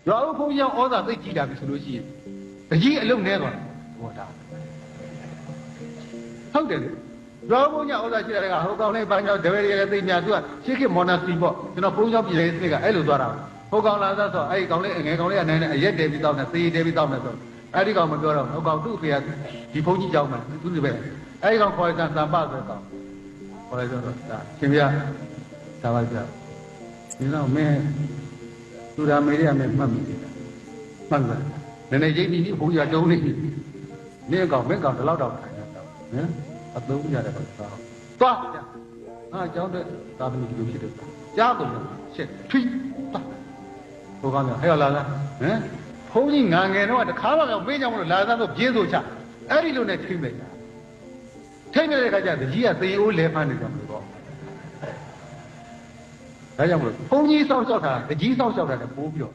ရောဘုန်းကြီးဩဇာသိကြည့်တာပြီဆိုလို့ရှိရင်တကြီးအလုံးနဲသွားဟောတာဟုတ်တယ်လေရောဘုန်းကြီးဩဇာရှိတဲ့ကဟိုကောင်လေးဘာကြောင့်တပည့်တွေလည်းသိများသူကရှေးခေတ်မော်နာစတီပေါ့ကျွန်တော်ဘုန်းကြီးပြည်ရေးစနစ်ကအဲ့လိုသွားတာဟိုကောင်လာသားဆိုအဲ့ဒီကောင်လေးငယ်ကောင်လေးကနိုင်နေအရက်တယ်ပြီးတောက်နေသေတယ်ပြီးတောက်နေဆိုအဲ့ဒီကောင်မပြောတော့ဟိုကောင်သူ့အဖေကဒီဘုန်းကြီးကြောင်းမှာသူ့ဒီပဲအဲ့ဒီကောင်ခေါ်တဲ့သံပဆိုတော့ခေါ်လိုက်တော့ဒါရှင်ပြဒါပါကြဒီတော့မင်းသူရာမေးရမယ်မှတ်မိတယ်မှတ်လားနည်းနည်းရိပ်ပြီးဘုန်းကြီးကတုံးနေနေကောင်မင်းကောင်ဒီလောက်တော့ထိုင်တော့ဟမ်အသုံးရတဲ့ကောင်သွားဟာကျောင်းတဲ့သာသမီလူဖြစ်တယ်ကြားကုန်ရှစ်ထွီးသွားဟိုကောင်ကဟဲ့လာလားဟမ်ဘုန်းကြီးငါငယ်တော့တခါမှမပေးကြဘူးလို့လာသန်းတော့ပြင်းဆိုချအဲ့ဒီလိုနဲ့ထိမ့်မယ်ထိမ့်တဲ့ခါကျတကြီးကသေအိုးလဲဖမ်းနေကြမှာပေါ့ဒါကြောင့်မလို့ဘုန်းကြီးစောင့်ရှောက်တာတကြီးစောင့်ရှောက်တာလည်းပိုးပြီးတော့